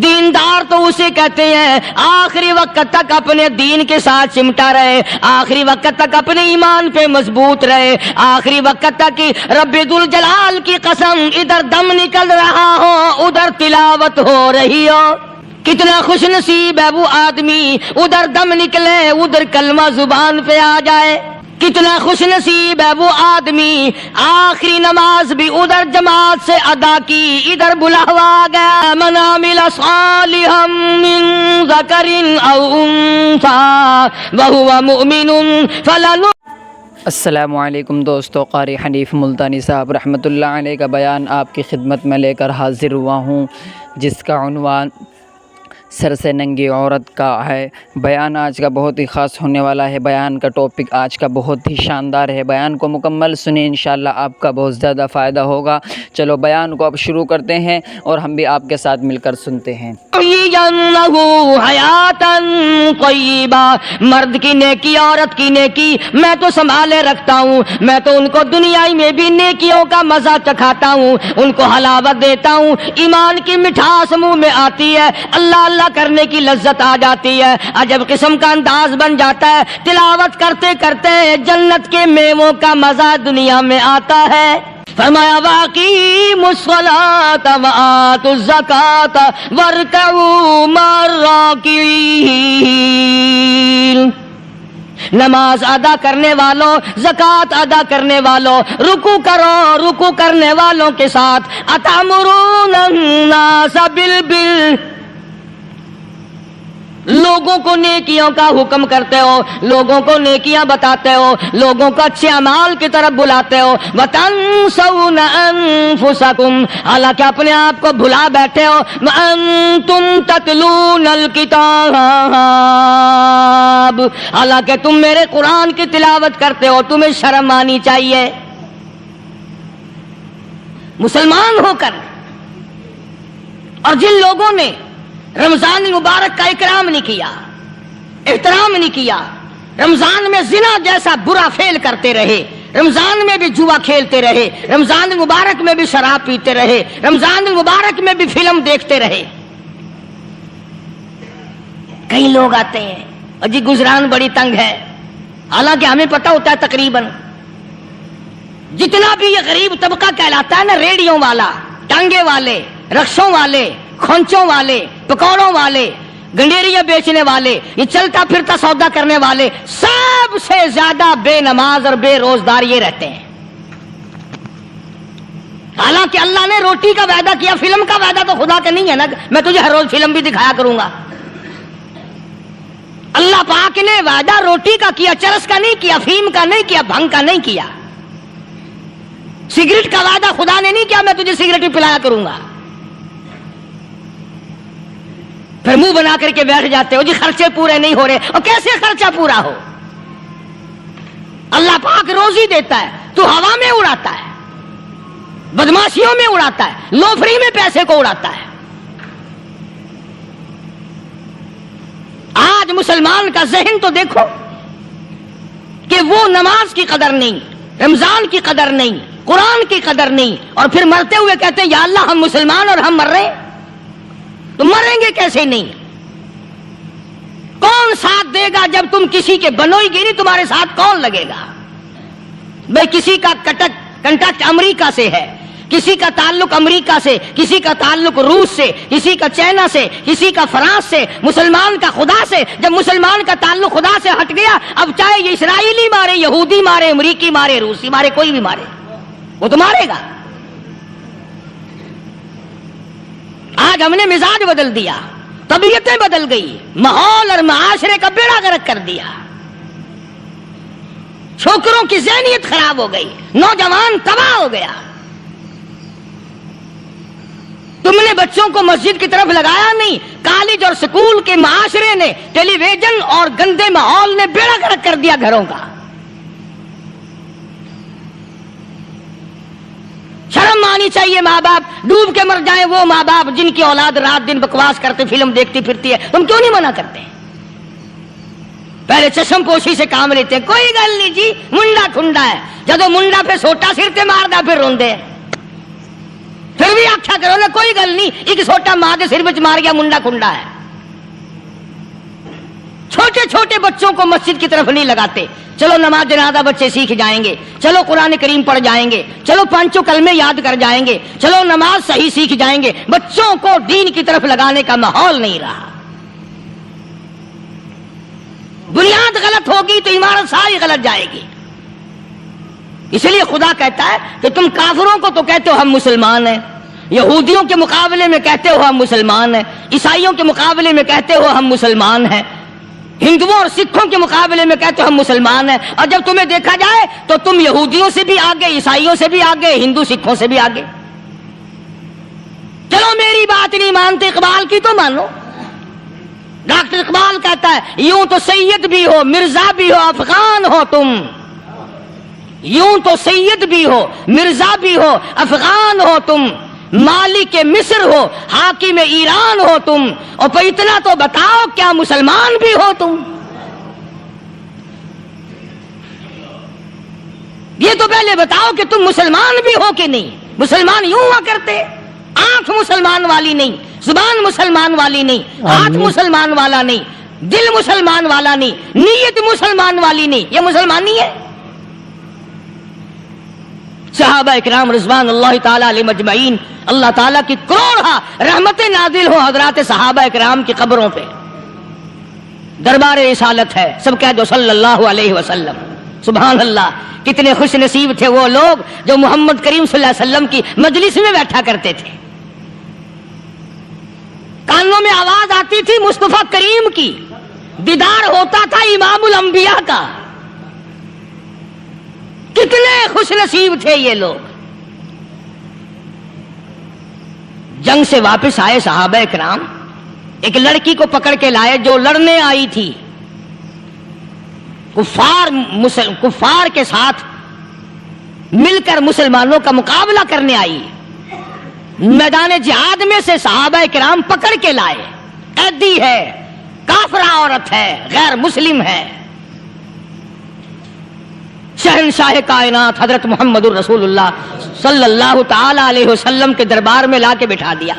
دیندار تو اسے کہتے ہیں آخری وقت تک اپنے دین کے ساتھ چمٹا رہے، آخری وقت تک اپنے ایمان پہ مضبوط رہے، آخری وقت تک رب ذوالجلال کی قسم ادھر دم نکل رہا ہو ادھر تلاوت ہو رہی ہو۔ کتنا خوش نصیب ہے وہ آدمی، ادھر دم نکلے ادھر کلمہ زبان پہ آ جائے۔ کتنا خوش نصیب ہے وہ آدمی، آخری نماز بھی ادھر جماعت سے ادا کی، ادھر بلاوا آ گیا۔ من عمل صالحا من ذکر او انثی وہو مؤمن فلن۔ السلام علیکم دوستو، قاری حنیف ملتانی صاحب رحمۃ اللہ علیہ کا بیان آپ کی خدمت میں لے کر حاضر ہوا ہوں، جس کا عنوان سر سے ننگی عورت کا ہے۔ بیان آج کا بہت ہی خاص ہونے والا ہے، بیان کا ٹاپک آج کا بہت ہی شاندار ہے۔ بیان کو مکمل سنیں، انشاءاللہ آپ کا بہت زیادہ فائدہ ہوگا۔ چلو بیان کو اب شروع کرتے ہیں اور ہم بھی آپ کے ساتھ مل کر سنتے ہیں۔ مرد کی نیکی عورت کی نیکی میں تو سنبھالے رکھتا ہوں، میں تو ان کو دنیائی میں بھی نیکیوں کا مزہ چکھاتا ہوں، ان کو حلاوت دیتا ہوں، ایمان کی مٹھاس منہ میں آتی ہے، اللہ اللہ کرنے کی لذت آ جاتی ہے، عجب قسم کا انداز بن جاتا ہے، تلاوت کرتے کرتے جنت کے میووں کا مزہ دنیا میں آتا ہے۔ فرمایا واقیموا الصلاۃ وآتوا الزکاۃ وارکعوا مع الراکعین، نماز ادا کرنے والوں، زکوٰۃ ادا کرنے والوں، رکوع کرو، رکوع کرنے والوں کے ساتھ، اتامرون الناس بالبر، لوگوں کو نیکیوں کا حکم کرتے ہو، لوگوں کو نیکیاں بتاتے ہو، لوگوں کو اچھے اعمال کی طرف بلاتے ہو، وَتَنْسَوْنَ أَنفُسَكُمْ، حالانکہ اپنے آپ کو بھلا بیٹھے ہو، وَأَنْتُمْ تَتْلُونَ الْكِتَابَ، حالانکہ تم میرے قرآن کی تلاوت کرتے ہو، تمہیں شرم آنی چاہیے۔ مسلمان ہو کر اور جن لوگوں نے رمضان المبارک کا اکرام نہیں کیا، احترام نہیں کیا، رمضان میں زنا جیسا برا فعل کرتے رہے، رمضان میں بھی جوا کھیلتے رہے، رمضان المبارک میں بھی شراب پیتے رہے، رمضان المبارک میں بھی فلم دیکھتے رہے۔ کئی لوگ آتے ہیں اور جی گزران بڑی تنگ ہے، حالانکہ ہمیں پتہ ہوتا ہے تقریباً جتنا بھی یہ غریب طبقہ کہلاتا ہے نا، ریڑیوں والا، ٹانگے والے، رکشوں والے، کھونچوں والے، پکوڑوں والے، گنڈیریاں بیچنے والے، یہ چلتا پھرتا سودا کرنے والے، سب سے زیادہ بے نماز اور بے روزدار یہ رہتے ہیں۔ حالانکہ اللہ نے روٹی کا وعدہ کیا، فلم کا وعدہ تو خدا کا نہیں ہے نا، میں تجھے ہر روز فلم بھی دکھایا کروں گا۔ اللہ پاک نے وعدہ روٹی کا کیا، چرس کا نہیں کیا، فیم کا نہیں کیا، بھنگ کا نہیں کیا۔ سگریٹ کا وعدہ خدا نے نہیں کیا میں تجھے سگریٹ ہی پلایا کروں گا۔ پھر منہ بنا کر کے بیٹھ جاتے ہو جی خرچے پورے نہیں ہو رہے، اور کیسے خرچہ پورا ہو؟ اللہ پاک روزی دیتا ہے، تو ہوا میں اڑاتا ہے، بدماشیوں میں اڑاتا ہے، لوفری میں پیسے کو اڑاتا ہے۔ آج مسلمان کا ذہن تو دیکھو کہ وہ نماز کی قدر نہیں، رمضان کی قدر نہیں، قرآن کی قدر نہیں، اور پھر مرتے ہوئے کہتے ہیں یا اللہ ہم مسلمان اور ہم مر رہے ہیں۔ تو مریں گے کیسے نہیں؟ کون ساتھ دے گا جب تم کسی کے بنوئی گی نہیں، تمہارے ساتھ کون لگے گا؟ بھئی کسی کا کنٹیکٹ امریکہ سے ہے، کسی کا تعلق امریکہ سے، کسی کا تعلق روس سے، کسی کا چائنا سے، کسی کا فرانس سے، مسلمان کا خدا سے۔ جب مسلمان کا تعلق خدا سے ہٹ گیا، اب چاہے یہ اسرائیلی مارے، یہودی مارے، امریکی مارے، روسی مارے، کوئی بھی مارے، وہ تو مارے گا۔ آج ہم نے مزاج بدل دیا، طبیعتیں بدل گئی، ماحول اور معاشرے کا بیڑا غرق کر دیا، چھوکروں کی ذہنیت خراب ہو گئی، نوجوان تباہ ہو گیا۔ تم نے بچوں کو مسجد کی طرف لگایا نہیں، کالج اور سکول کے معاشرے نے، ٹیلی ویژن اور گندے ماحول نے بیڑا غرق کر دیا گھروں کا۔ شرم آنی چاہیے، ماں باپ ڈوب کے مر جائیں وہ ماں باپ جن کی اولاد رات دن بکواس کرتے فلم دیکھتی پھرتی ہے، تم کیوں نہیں منع کرتے؟ پہلے چشم پوشی سے کام لیتے ہیں، کوئی گل نہیں جی منڈا ٹھنڈا ہے، جدو منڈا پہ سوٹا سر تے ماردا پھر روندے، پھر بھی آخیا کرو نا کوئی گل نہیں، ایک سوٹا ماں کے سر وچ مار گیا منڈا کنڈا ہے۔ چھوٹے چھوٹے بچوں کو مسجد کی طرف نہیں لگاتے، چلو نماز جنازہ بچے سیکھ جائیں گے، چلو قرآن کریم پڑھ جائیں گے، چلو پانچوں کلمے یاد کر جائیں گے، چلو نماز صحیح سیکھ جائیں گے، بچوں کو دین کی طرف لگانے کا ماحول نہیں رہا۔ بنیاد غلط ہوگی تو عمارت ساری غلط جائے گی۔ اس لیے خدا کہتا ہے کہ تم کافروں کو تو کہتے ہو ہم مسلمان ہیں، یہودیوں کے مقابلے میں کہتے ہو ہم مسلمان ہیں، عیسائیوں کے مقابلے میں کہتے ہو ہم مسلمان ہیں، ہندوؤں اور سکھوں کے مقابلے میں کہتے ہو ہم مسلمان ہیں، اور جب تمہیں دیکھا جائے تو تم یہودیوں سے بھی آگے، عیسائیوں سے بھی آگے، ہندو سکھوں سے بھی آگے۔ چلو میری بات نہیں مانتے، اقبال کی تو مانو۔ ڈاکٹر اقبال کہتا ہے یوں تو سید بھی ہو، مرزا بھی ہو، افغان ہو تم، یوں تو سید بھی ہو، مرزا بھی ہو، افغان ہو تم، مالک مصر ہو، حاکم ایران ہو تم، اور پھر اتنا تو بتاؤ کیا مسلمان بھی ہو تم؟ یہ تو پہلے بتاؤ کہ تم مسلمان بھی ہو کہ نہیں۔ مسلمان یوں ہوا کرتے، آنکھ مسلمان والی نہیں، زبان مسلمان والی نہیں، ہاتھ مسلمان والا نہیں، دل مسلمان والا نہیں، نیت مسلمان والی نہیں، یہ مسلمان نہیں ہے۔ صحابہ اکرام رضوان اللہ تعالی علیہ مجمعین، اللہ تعالیٰ کی کروڑا رحمتیں نازل ہو حضرات صحابہ اکرام کی قبروں پہ۔ دربار رسالت ہے، سب کہہ دو صلی اللہ علیہ وسلم۔ سبحان اللہ، کتنے خوش نصیب تھے وہ لوگ جو محمد کریم صلی اللہ علیہ وسلم کی مجلس میں بیٹھا کرتے تھے۔ کانوں میں آواز آتی تھی مصطفیٰ کریم کی، دیدار ہوتا تھا امام الانبیاء کا۔ کتنے خوش نصیب تھے یہ لوگ۔ جنگ سے واپس آئے صحابہ اکرام، ایک لڑکی کو پکڑ کے لائے جو لڑنے آئی تھی، کفار کے ساتھ مل کر مسلمانوں کا مقابلہ کرنے آئی۔ میدان جہاد میں سے صحابہ کرام پکڑ کے لائے، قیدی ہے، کافرہ عورت ہے، غیر مسلم ہے۔ شہنشاہ کائنات حضرت محمد الرسول اللہ صلی اللہ تعالی علیہ وسلم کے دربار میں لا کے بٹھا دیا۔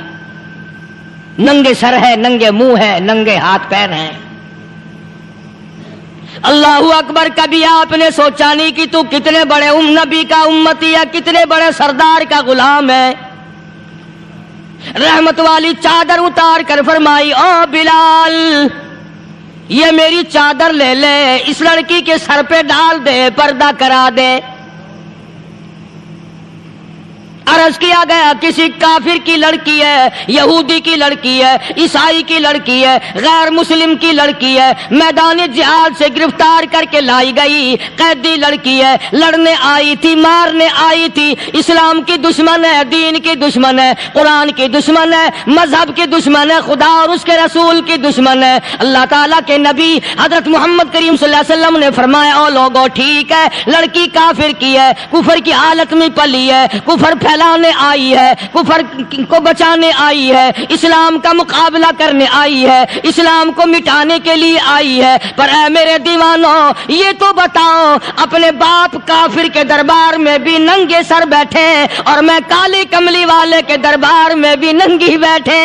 ننگے سر ہے، ننگے منہ ہے، ننگے ہاتھ پیر ہیں۔ اللہ اکبر، کبھی آپ نے سوچا نہیں کہ تو کتنے بڑے نبی کا امتی ہے، کتنے بڑے سردار کا غلام ہے۔ رحمت والی چادر اتار کر فرمائی او بلال، یہ میری چادر لے لے، اس لڑکی کے سر پہ ڈال دے، پردہ کرا دے۔ عرض کیا گیا کسی کافر کی لڑکی ہے، یہودی کی لڑکی ہے، عیسائی کی لڑکی ہے، غیر مسلم کی لڑکی ہے، میدان جہاد سے گرفتار کر کے لائی گئی، قیدی لڑکی ہے، لڑنے آئی تھی، مارنے آئی تھی، اسلام کی دشمن ہے، دین کی دشمن ہے، قرآن کی دشمن ہے، مذہب کی دشمن ہے، خدا اور اس کے رسول کی دشمن ہے۔ اللہ تعالیٰ کے نبی حضرت محمد کریم صلی اللہ علیہ وسلم نے فرمایا او لوگو ٹھیک ہے، لڑکی کافر کی ہے، کفر کی حالت میں پلی ہے، کفر پھیلانے آئی ہے، کفر کو بچانے آئی ہے، اسلام کا مقابلہ کرنے آئی ہے، اسلام کو مٹانے کے لیے آئی ہے، پر اے میرے دیوانوں یہ تو بتاؤ، اپنے باپ کافر کے دربار میں بھی ننگے سر بیٹھے اور میں کالی کملی والے کے دربار میں بھی ننگی بیٹھے۔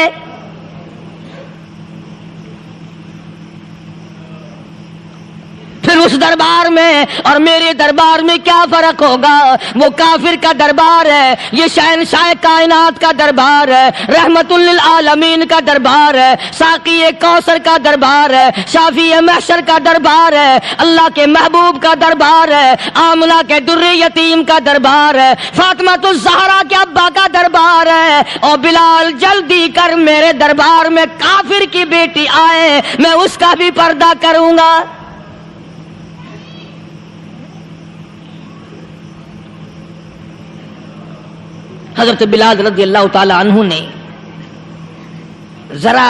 پھر اس دربار میں اور میرے دربار میں کیا فرق ہوگا؟ وہ کافر کا دربار ہے، یہ شہنشاہ کائنات کا دربار ہے، رحمت للعالمین کا دربار ہے، ساقی کوثر کا دربار ہے، شافی محشر کا دربار ہے، اللہ کے محبوب کا دربار ہے، آمنہ کے در یتیم کا دربار ہے، فاطمہ الزہرا کے ابا کا دربار ہے۔ اور بلال جلدی کر میرے دربار میں کافر کی بیٹی آئے، میں اس کا بھی پردہ کروں گا۔ حضرت بلال رضی اللہ تعالی عنہ نے ذرا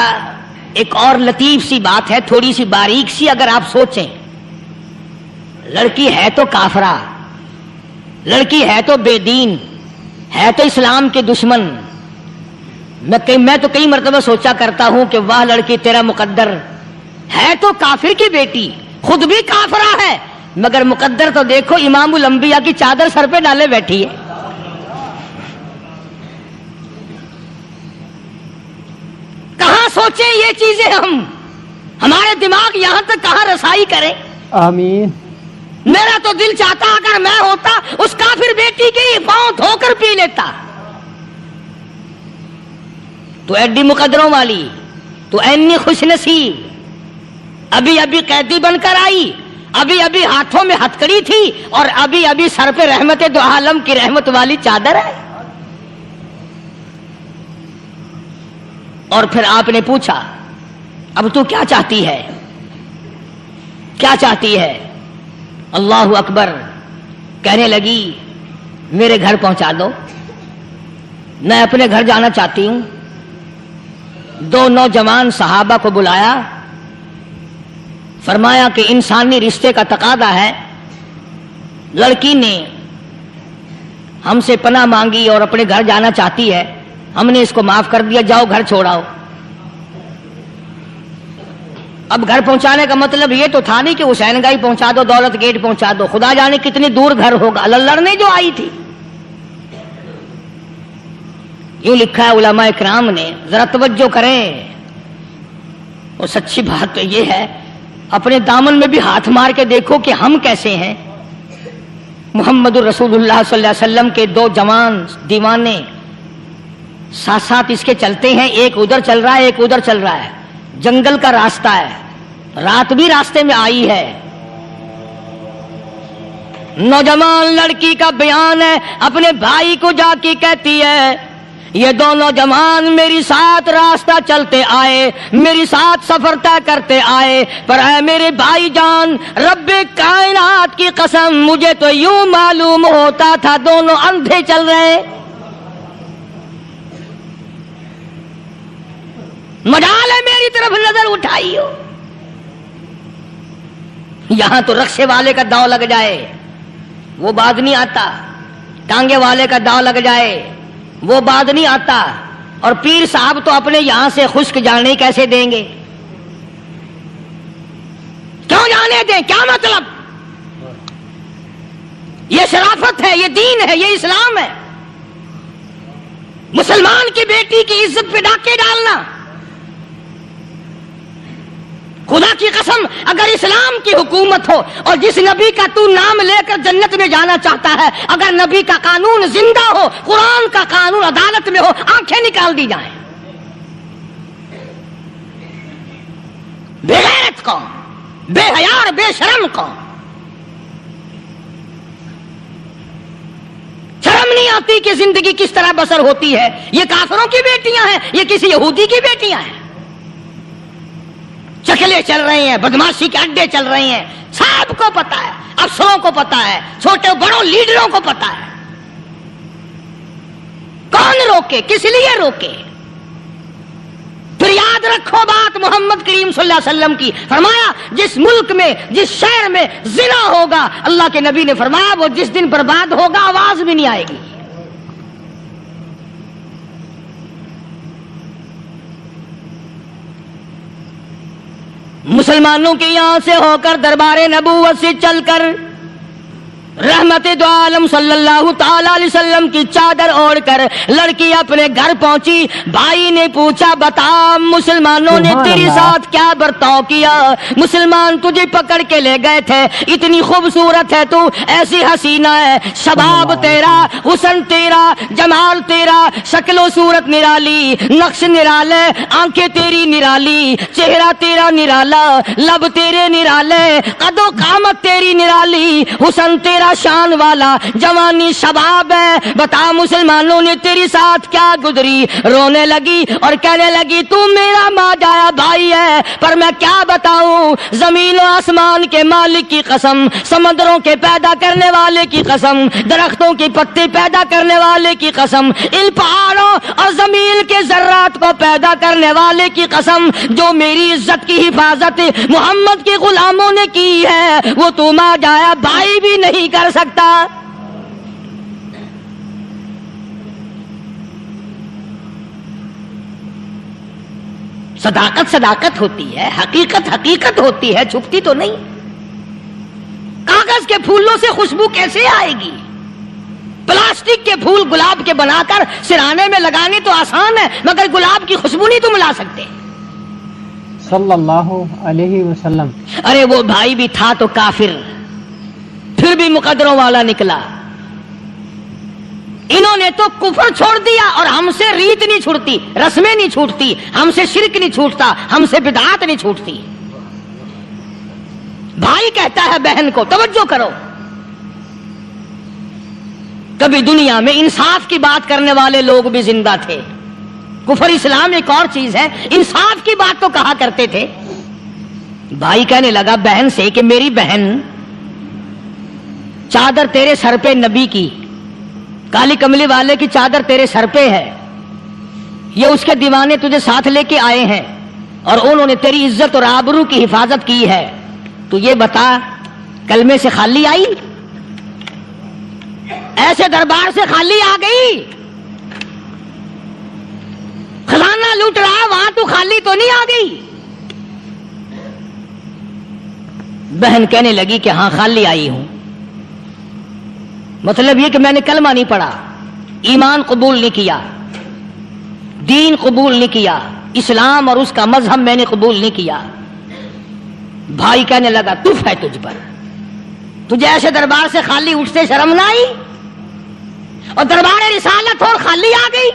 ایک اور لطیف سی بات ہے، تھوڑی سی باریک سی، اگر آپ سوچیں، لڑکی ہے تو کافرہ، لڑکی ہے تو بے دین، ہے تو اسلام کے دشمن۔ میں تو کئی مرتبہ سوچا کرتا ہوں کہ واہ لڑکی تیرا مقدر، ہے تو کافر کی بیٹی، خود بھی کافرہ ہے، مگر مقدر تو دیکھو امام الانبیاء کی چادر سر پہ ڈالے بیٹھی ہے۔ سوچیں یہ چیزیں ہمارے دماغ یہاں تک کہاں رسائی کریں. آمین. میرا تو دل چاہتا اگر میں ہوتا اس کافر بیٹی کی پاؤں دھو کر پی لیتا. تو ایڈی مقدروں والی، تو اینی خوش نصیب، ابھی ابھی قیدی بن کر آئی، ابھی ابھی ہاتھوں میں ہتکڑی تھی، اور ابھی ابھی سر پہ رحمت دو عالم کی رحمت والی چادر ہے. اور پھر آپ نے پوچھا اب تو کیا چاہتی ہے، کیا چاہتی ہے؟ اللہ اکبر. کہنے لگی میرے گھر پہنچا دو، میں اپنے گھر جانا چاہتی ہوں. دو نوجوان صحابہ کو بلایا، فرمایا کہ انسانی رشتے کا تقاضا ہے، لڑکی نے ہم سے پناہ مانگی اور اپنے گھر جانا چاہتی ہے، ہم نے اس کو معاف کر دیا، جاؤ گھر چھوڑاؤ. اب گھر پہنچانے کا مطلب یہ تو تھا نہیں کہ حسین گائی پہنچا دو، دولت گیٹ پہنچا دو، خدا جانے کتنی دور گھر ہوگا. لڑنے جو آئی تھی. یوں لکھا ہے علماء اکرام نے، ذرا توجہ کریں. اور سچی بات تو یہ ہے، اپنے دامن میں بھی ہاتھ مار کے دیکھو کہ ہم کیسے ہیں. محمد الرسول اللہ صلی اللہ علیہ وسلم کے دو جوان دیوانے ساتھ ساتھ اس کے چلتے ہیں، ایک ادھر چل رہا ہے ایک ادھر چل رہا ہے. جنگل کا راستہ ہے، رات بھی راستے میں آئی ہے. نوجوان لڑکی کا بیان ہے، اپنے بھائی کو جا کے کہتی ہے یہ دونوں جوان میری ساتھ راستہ چلتے آئے، میری ساتھ سفر طے کرتے آئے، پر اے میرے بھائی جان، رب کائنات کی قسم مجھے تو یوں معلوم ہوتا تھا دونوں اندھے چل رہے. مجال ہے میری طرف نظر اٹھائی ہو. یہاں تو رکشے والے کا داؤ لگ جائے وہ بات نہیں آتا، ٹانگے والے کا داؤ لگ جائے وہ بات نہیں آتا، اور پیر صاحب تو اپنے یہاں سے خشک جانے کیسے دیں گے؟ کیوں جانے دیں؟ کیا مطلب؟ یہ شرافت ہے، یہ دین ہے، یہ اسلام ہے. مسلمان کی بیٹی کی عزت پہ ڈاکے ڈالنا، خدا کی قسم اگر اسلام کی حکومت ہو اور جس نبی کا تو نام لے کر جنت میں جانا چاہتا ہے، اگر نبی کا قانون زندہ ہو، قرآن کا قانون عدالت میں ہو، آنکھیں نکال دی جائیں. بے غیرت قوم، بے حیا اور بے شرم قوم. شرم نہیں آتی کہ زندگی کس طرح بسر ہوتی ہے. یہ کافروں کی بیٹیاں ہیں، یہ کسی یہودی کی بیٹیاں ہیں. چکلے چل رہے ہیں، بدماشی کے اڈے چل رہے ہیں، سب کو پتا ہے، افسروں کو پتا ہے، چھوٹے بڑوں لیڈروں کو پتا ہے. کون روکے؟ کس لیے روکے؟ پھر یاد رکھو بات محمد کریم صلی اللہ علیہ وسلم کی، فرمایا جس ملک میں جس شہر میں زنا ہوگا، اللہ کے نبی نے فرمایا وہ جس دن برباد ہوگا آواز بھی نہیں آئے گی. مسلمانوں کے یہاں سے ہو کر دربار نبوت سے چل کر رحمت دو عالم صلی اللہ تعالی علیہ وسلم کی چادر اوڑھ کر لڑکی اپنے گھر پہنچی. بھائی نے پوچھا بتا مسلمانوں نے تیرے ساتھ کیا برتاؤ کیا؟ مسلمان تجھے پکڑ کے لے گئے تھے، اتنی خوبصورت ہے تو، ایسی حسینہ ہے، شباب تیرا، حسن تیرا، جمال تیرا، شکل و صورت نرالی، نقش نرالے، آنکھیں تیری نرالی، چہرہ تیرا نرالا، لب تیرے نرالے، قد و قامت تیری نرالی، حسن تیرا شان والا، جوانی شباب ہے، بتا مسلمانوں نے تیری ساتھ کیا گزری؟ رونے لگی اور کہنے لگی تو میرا ماں جایا بھائی ہے، پر میں کیا بتاؤں، زمین و آسمان کے مالک کی قسم، سمندروں کے پیدا کرنے والے کی قسم، درختوں کے پتے پیدا کرنے والے کی قسم، ان پہاڑوں اور زمین کے ذرات کو پیدا کرنے والے کی قسم، جو میری عزت کی حفاظت محمد کے غلاموں نے کی ہے، وہ تو ماں جایا بھائی بھی نہیں کر سکتا. صداقت صداقت ہوتی ہے، حقیقت حقیقت ہوتی ہے، چھپتی تو نہیں. کاغذ کے پھولوں سے خوشبو کیسے آئے گی؟ پلاسٹک کے پھول گلاب کے بنا کر سرانے میں لگانے تو آسان ہے، مگر گلاب کی خوشبو نہیں تم لا سکتے. صلی اللہ علیہ وسلم. ارے وہ بھائی بھی تھا تو کافر، پھر بھی مقدروں والا نکلا. انہوں نے تو کفر چھوڑ دیا، اور ہم سے ریت نہیں چھوٹتی، رسمیں نہیں چھوٹتی، ہم سے شرک نہیں چھوٹتا، ہم سے بدعات نہیں چھوٹتی. بھائی کہتا ہے بہن کو توجہ کرو. کبھی دنیا میں انصاف کی بات کرنے والے لوگ بھی زندہ تھے. کفر اسلام ایک اور چیز ہے، انصاف کی بات تو کہا کرتے تھے. بھائی کہنے لگا بہن سے کہ میری بہن، چادر تیرے سر پہ نبی کی، کالی کملی والے کی چادر تیرے سر پہ ہے، یہ اس کے دیوانے تجھے ساتھ لے کے آئے ہیں اور انہوں نے تیری عزت اور آبرو کی حفاظت کی ہے. تو یہ بتا کلمے سے خالی آئی؟ ایسے دربار سے خالی آ گئی؟ خزانہ لوٹ رہا وہاں تو خالی تو نہیں آ گئی؟ بہن کہنے لگی کہ ہاں خالی آئی ہوں. مطلب یہ کہ میں نے کلمہ نہیں پڑھا، ایمان قبول نہیں کیا، دین قبول نہیں کیا، اسلام اور اس کا مذہب میں نے قبول نہیں کیا. بھائی کہنے لگا تف ہے تجھ پر، تجھے ایسے دربار سے خالی اٹھتے شرم نہ آئی؟ اور دربار رسالت اور خالی آ گئی.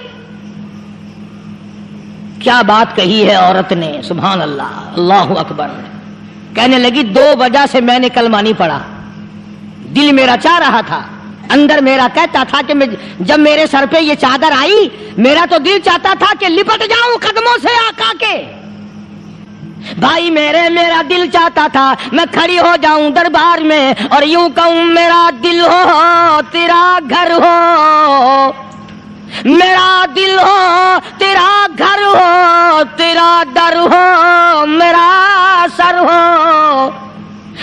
کیا بات کہی ہے عورت نے، سبحان اللہ، اللہ اکبر. کہنے لگی 2 وجہ سے میں نے کلمہ نہیں پڑھا. دل میرا چاہ رہا تھا، اندر میرا کہتا تھا کہ جب میرے سر پہ یہ چادر آئی، میرا تو دل چاہتا تھا کہ لپٹ جاؤں قدموں سے آقا کے. بھائی میرا دل چاہتا تھا میں کھڑی ہو جاؤں دربار میں اور یوں کہوں میرا دل ہو تیرا گھر ہو، میرا دل ہو تیرا گھر ہو، تیرا در ہو میرا سر ہو.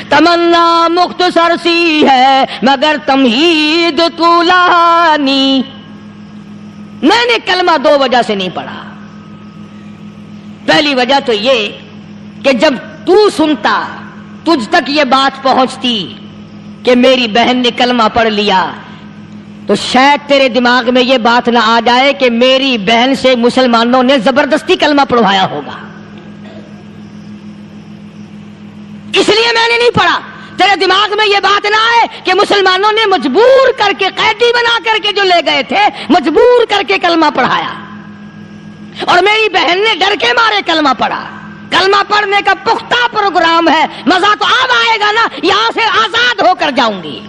تمنا مختصر سی ہے مگر تمہید طولانی. میں نے کلمہ 2 وجہ سے نہیں پڑھا. پہلی وجہ تو یہ کہ جب تو سنتا، تجھ تک یہ بات پہنچتی کہ میری بہن نے کلمہ پڑھ لیا، تو شاید تیرے دماغ میں یہ بات نہ آ جائے کہ میری بہن سے مسلمانوں نے زبردستی کلمہ پڑھوایا ہوگا. اس لیے میں نے نہیں پڑھا. تیرے دماغ میں یہ بات نہ آئے کہ مسلمانوں نے مجبور کر کے، قیدی بنا کر کے جو لے گئے تھے، مجبور کر کے کلمہ پڑھایا اور میری بہن نے ڈر کے مارے کلمہ پڑھا. کلمہ پڑھنے کا پختہ پروگرام ہے، مزہ تو اب آئے گا نا، یہاں سے آزاد ہو کر جاؤں گی.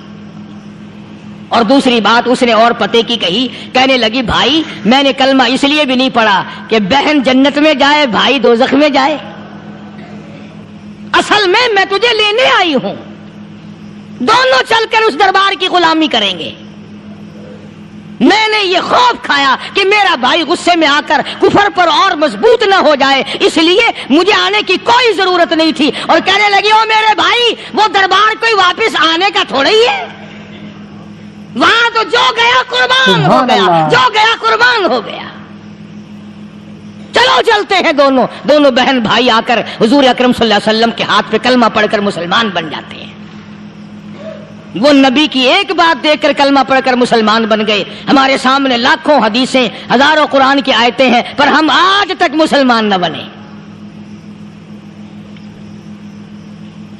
اور دوسری بات اس نے اور پتے کی کہی. کہنے لگی بھائی میں نے کلمہ اس لیے بھی نہیں پڑھا کہ بہن جنت میں جائے بھائی دوزخ میں جائے. اصل میں تجھے لینے آئی ہوں، دونوں چل کر اس دربار کی غلامی کریں گے. میں نے یہ خوف کھایا کہ میرا بھائی غصے میں آ کر کفر پر اور مضبوط نہ ہو جائے، اس لیے مجھے آنے کی کوئی ضرورت نہیں تھی. اور کہنے لگی او میرے بھائی، وہ دربار کوئی واپس آنے کا تھوڑا ہی ہے، وہاں تو جو گیا قربان ہو گیا، جو گیا قربان ہو گیا. چلو چلتے ہیں. دونوں بہن بھائی آ کر حضور اکرم صلی اللہ علیہ وسلم کے ہاتھ پہ کلمہ پڑھ کر مسلمان بن جاتے ہیں. وہ نبی کی ایک بات دیکھ کر کلمہ پڑھ کر مسلمان بن گئے. ہمارے سامنے لاکھوں حدیثیں، ہزاروں قرآن کی آیتیں ہیں، پر ہم آج تک مسلمان نہ بنے.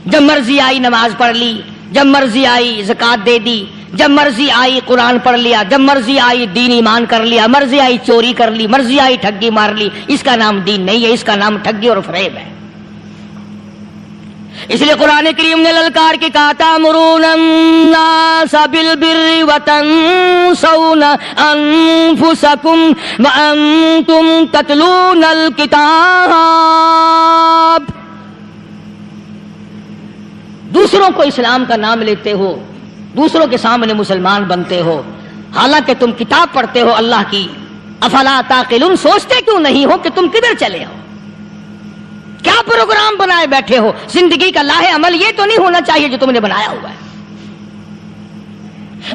جب مرضی آئی نماز پڑھ لی، جب مرضی آئی زکوٰۃ دے دی، جب مرضی آئی قرآن پڑھ لیا، جب مرضی آئی دین ایمان کر لیا، مرضی آئی چوری کر لی، مرضی آئی ٹھگی مار لی. اس کا نام دین نہیں ہے، اس کا نام ٹھگی اور فریب ہے. اس لیے قرآن کریم نے للکار کے کہا تأمرون الناس بالبر وتنسون انفسکم وانتم تتلون الکتاب. دوسروں کو اسلام کا نام لیتے ہو، دوسروں کے سامنے مسلمان بنتے ہو، حالانکہ تم کتاب پڑھتے ہو اللہ کی. افلا تعقلون، سوچتے کیوں نہیں ہو کہ تم کدھر چلے ہو؟ کیا پروگرام بنائے بیٹھے ہو؟ زندگی کا لاہ عمل یہ تو نہیں ہونا چاہیے جو تم نے بنایا ہوا ہے.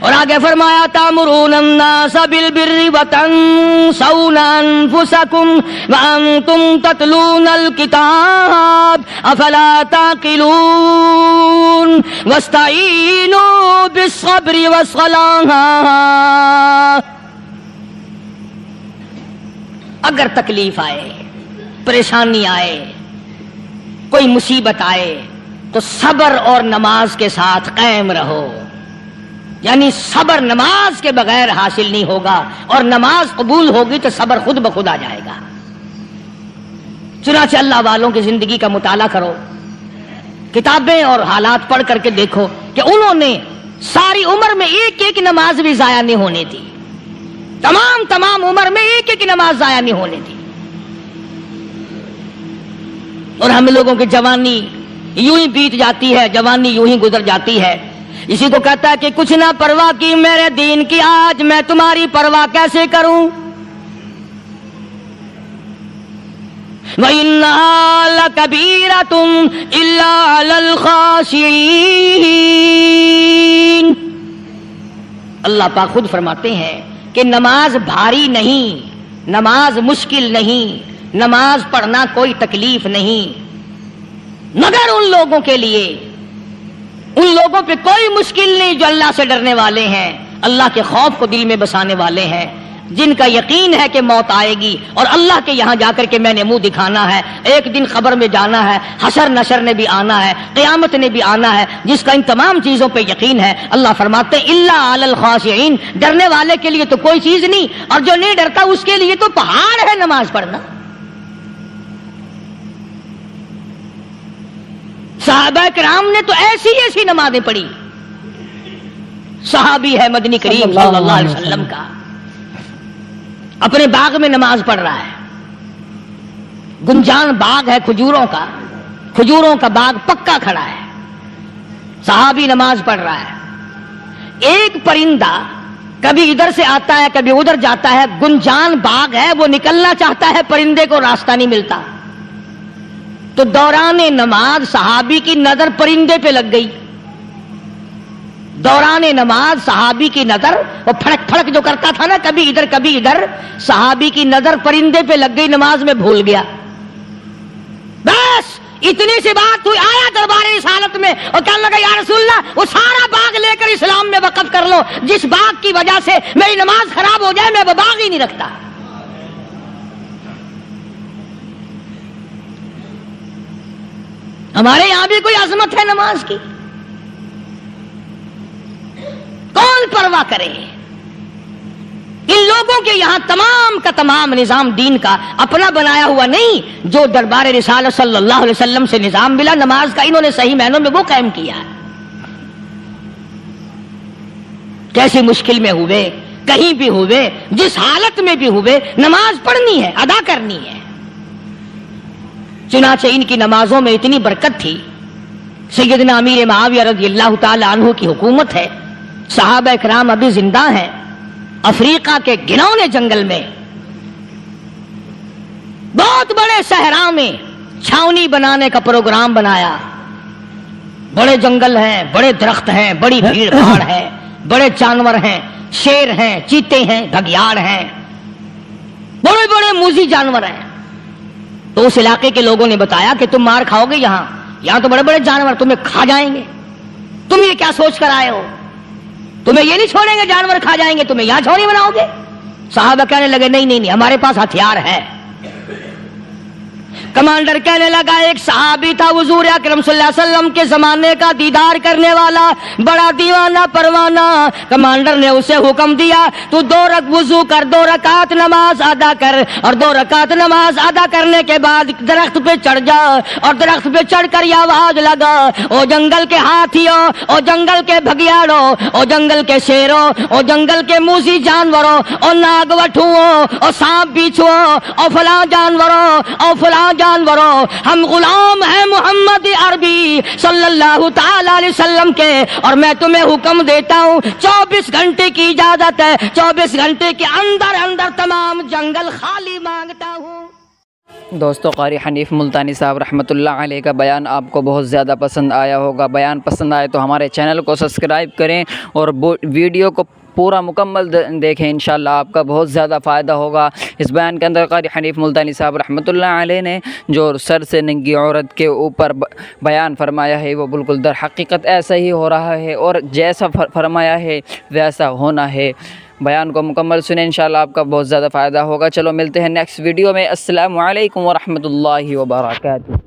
اور آگے فرمایا تأمرون الناس بالبر وتنسون انفسکم وانتم تتلون الکتاب افلا تعقلون واستعینوا بالصبر والصلاة. اگر تکلیف آئے، پریشانی آئے، کوئی مصیبت آئے تو صبر اور نماز کے ساتھ قائم رہو، یعنی صبر نماز کے بغیر حاصل نہیں ہوگا، اور نماز قبول ہوگی تو صبر خود بخود آ جائے گا۔ چنانچہ اللہ والوں کی زندگی کا مطالعہ کرو، کتابیں اور حالات پڑھ کر کے دیکھو کہ انہوں نے ساری عمر میں ایک ایک نماز بھی ضائع نہیں ہونے دی، تمام عمر میں ایک ایک نماز ضائع نہیں ہونے دی۔ اور ہم لوگوں کی جوانی یوں ہی بیت جاتی ہے، جوانی یوں ہی گزر جاتی ہے۔ اسی کو کہتا ہے کہ کچھ نہ پرواہ کی میرے دین کی، آج میں تمہاری پرواہ کیسے کروں؟ وَإِنَّهَا لَكَبِيرَةٌ إِلَّا عَلَى الْخَاشِعِينَ۔ اللہ پاک خود فرماتے ہیں کہ نماز بھاری نہیں، نماز مشکل نہیں، نماز پڑھنا کوئی تکلیف نہیں، مگر ان لوگوں کے لیے، ان لوگوں پہ کوئی مشکل نہیں جو اللہ سے ڈرنے والے ہیں، اللہ کے خوف کو دل میں بسانے والے ہیں، جن کا یقین ہے کہ موت آئے گی اور اللہ کے یہاں جا کر کے میں نے منہ دکھانا ہے، ایک دن قبر میں جانا ہے، حشر نشر نے بھی آنا ہے، قیامت نے بھی آنا ہے، جس کا ان تمام چیزوں پہ یقین ہے۔ اللہ فرماتے ہیں الا علی الخاشعین، ڈرنے والے کے لیے تو کوئی چیز نہیں، اور جو نہیں ڈرتا اس کے لیے تو پہاڑ ہے نماز پڑھنا۔ صحابہ کرام نے تو ایسی ایسی نمازیں پڑھی۔ صحابی ہے مدنی کریم صلی اللہ علیہ وسلم کا، اپنے باغ میں نماز پڑھ رہا ہے، گنجان باغ ہے کھجوروں کا باغ پکا کھڑا ہے، صحابی نماز پڑھ رہا ہے۔ ایک پرندہ کبھی ادھر سے آتا ہے کبھی ادھر جاتا ہے، گنجان باغ ہے، وہ نکلنا چاہتا ہے، پرندے کو راستہ نہیں ملتا، تو دوران نماز صحابی کی نظر پرندے پہ لگ گئی۔ دوران نماز صحابی کی نظر، وہ پھڑک پھڑک جو کرتا تھا نا کبھی ادھر، صحابی کی نظر پرندے پہ لگ گئی، نماز میں بھول گیا۔ بس اتنی سی بات ہوئی، آیا دربار رسالت میں اور کہنے لگا یا رسول اللہ وہ سارا باغ لے کر اسلام میں وقف کر لو، جس باغ کی وجہ سے میری نماز خراب ہو جائے میں وہ باغ ہی نہیں رکھتا۔ ہمارے یہاں بھی کوئی عظمت ہے نماز کی؟ کون پرواہ کرے؟ ان لوگوں کے یہاں تمام کا تمام نظام دین کا اپنا بنایا ہوا نہیں، جو دربار رسالت صلی اللہ علیہ وسلم سے نظام ملا نماز کا، انہوں نے صحیح معنوں میں وہ قائم کیا ہے۔ کیسی مشکل میں ہوئے، کہیں بھی ہوئے، جس حالت میں بھی ہوئے، نماز پڑھنی ہے، ادا کرنی ہے۔ چنانچہ ان کی نمازوں میں اتنی برکت تھی، سیدنا امیر معاویہ رضی اللہ تعالی عنہ کی حکومت ہے، صحابہ کرام ابھی زندہ ہیں، افریقہ کے گھنونے جنگل میں بہت بڑے صحرا میں چھاونی بنانے کا پروگرام بنایا۔ بڑے جنگل ہیں، بڑے درخت ہیں، بڑی بھیڑ بھاڑ ہے، بڑے جانور ہیں، شیر ہیں، چیتے ہیں، گھگیاڑ ہیں، بڑے بڑے موذی جانور ہیں۔ تو اس علاقے کے لوگوں نے بتایا کہ تم مار کھاؤ گے، یہاں تو بڑے بڑے جانور تمہیں کھا جائیں گے، تم یہ کیا سوچ کر آئے ہو؟ تمہیں یہ نہیں چھوڑیں گے، جانور کھا جائیں گے، تمہیں یہاں چھوڑی بناؤ گے؟ صحابہ کہنے لگے نہیں، ہمارے پاس ہتھیار ہے۔ کمانڈر کہنے لگا، ایک صحابی تھا حضور اکرم صلی اللہ علیہ وسلم کے زمانے کا دیدار کرنے والا، بڑا دیوانہ پروانہ۔ کمانڈر نے اسے حکم دیا تو 2 وضو کر، 2 رکعت نماز ادا کر، اور 2 رکعت نماز ادا کرنے کے بعد درخت پہ چڑھ جا، اور درخت پہ چڑھ کر یہ آواز لگا، او جنگل کے ہاتھیوں، او جنگل کے بھگیاڑوں، او جنگل کے شیروں، او جنگل کے موذی جانوروں، او ناگ وٹھوؤں، او سانپ بیچھوؤں، او فلاں جانوروں، او فلاں جانوروں، ہم غلام ہیں محمد عربی صلی اللہ تعالی علیہ وسلم کے، اور میں تمہیں حکم دیتا ہوں 24 گھنٹے کی اجازت ہے، 24 گھنٹے کے اندر تمام جنگل خالی مانگتا ہوں۔ دوستو، قاری حنیف ملتانی صاحب رحمۃ اللہ علیہ کا بیان آپ کو بہت زیادہ پسند آیا ہوگا۔ بیان پسند آئے تو ہمارے چینل کو سبسکرائب کریں اور ویڈیو کو پورا مکمل دیکھیں، انشاءاللہ آپ کا بہت زیادہ فائدہ ہوگا۔ اس بیان کے اندر قاری حنیف ملتانی صاحب رحمۃ اللہ علیہ نے جو سر سے ننگی عورت کے اوپر بیان فرمایا ہے وہ بالکل در حقیقت ایسا ہی ہو رہا ہے، اور جیسا فرمایا ہے ویسا ہونا ہے۔ بیان کو مکمل سنیں، انشاءاللہ آپ کا بہت زیادہ فائدہ ہوگا۔ چلو ملتے ہیں نیکسٹ ویڈیو میں۔ السلام علیکم ورحمۃ اللہ وبرکاتہ۔